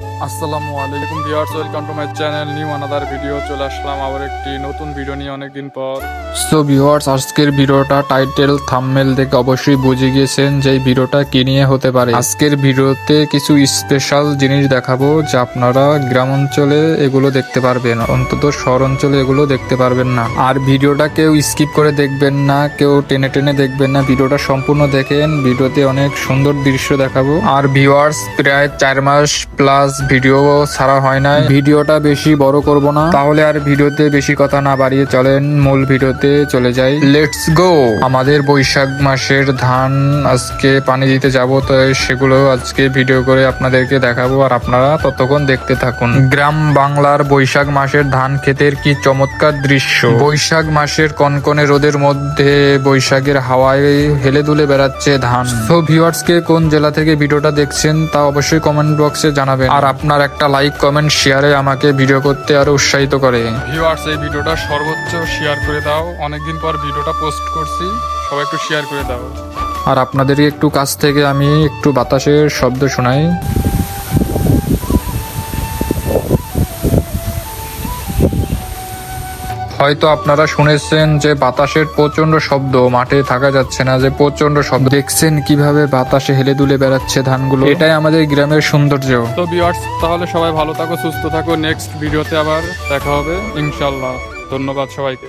আসসালামু আলাইকুম viewers, welcome to my channel new another video. চলে আসলাম আবার একটি নতুন ভিডিও নিয়ে অনেকদিন পর। সো ভিউয়ার্স, আজকের ভিডিওটা টাইটেল থাম্বনেল দেখে অবশ্যই বুঝে গিয়েছেন যে এই ভিডিওটা কি নিয়ে হতে পারে। আজকের ভিডিওতে কিছু স্পেশাল জিনিস দেখাবো যা আপনারা গ্রাম অঞ্চলে এগুলো দেখতে পারবেন, অন্তত শহর অঞ্চলে এগুলো দেখতে পারবেন না। আর ভিডিওটা কেউ স্কিপ করে দেখবেন না, কেউ টেনে টেনে দেখবেন না, ভিডিওটা সম্পূর্ণ দেখেন। ভিডিওতে অনেক সুন্দর দৃশ্য দেখাবো। আর ভিউয়ার্স, প্রায় 4 মাস প্লাস ভিডিও ছাড়া হয় না, ভিডিওটা বেশি বড় করব না, তাহলে আর ভিডিওতে বেশি কথা না বাড়িয়ে চলেন মূল ভিডিওতে চলে যাই। Let's go. আমাদের বৈশাখ মাসের ধান আজকে পানি দিতে যাব, তো সেগুলো আজকে ভিডিও করে আপনাদেরকে দেখাবো, আর আপনারা ততক্ষণ দেখতে থাকুন। গ্রাম বাংলার বৈশাখ মাসের ধান ক্ষেতের কি চমৎকার দৃশ্য। বৈশাখ মাসের কনকনে রোদের মধ্যে বৈশাখের হাওয়ায় হেলে দুলে বেড়াচ্ছে ধান। তো ভিউয়ার্স, কে কোন জেলা থেকে ভিডিওটা দেখছেন তা অবশ্যই কমেন্ট বক্সে জানাবেন, আর আপনার একটা লাইক কমেন্ট শেয়ারে আমাকে ভিডিও করতে আরো উৎসাহিত করে। ভিউয়ার্স, এই ভিডিওটা সর্বোচ্চ শেয়ার করে দাও, অনেকদিন পর ভিডিওটা পোস্ট করছি, সবাই একটু শেয়ার করে দাও। আর আপনাদেরকে একটু কাছ থেকে আমি একটু বাতাসের শব্দ শোনাই। হয়তো আপনারা শুনেছেন যে বাতাসের প্রচন্ড শব্দ, মাঠে থাকা যাচ্ছে না, যে প্রচন্ড শব্দ। দেখছেন কিভাবে বাতাসে হেলে দুলে বেড়াচ্ছে ধানগুলো, এটাই আমাদের গ্রামের সৌন্দর্য। তো ভিউয়ার্স, তাহলে সবাই ভালো থাকো, সুস্থ থাকো, নেক্সট ভিডিওতে আবার দেখা হবে ইনশাল্লাহ। ধন্যবাদ সবাইকে।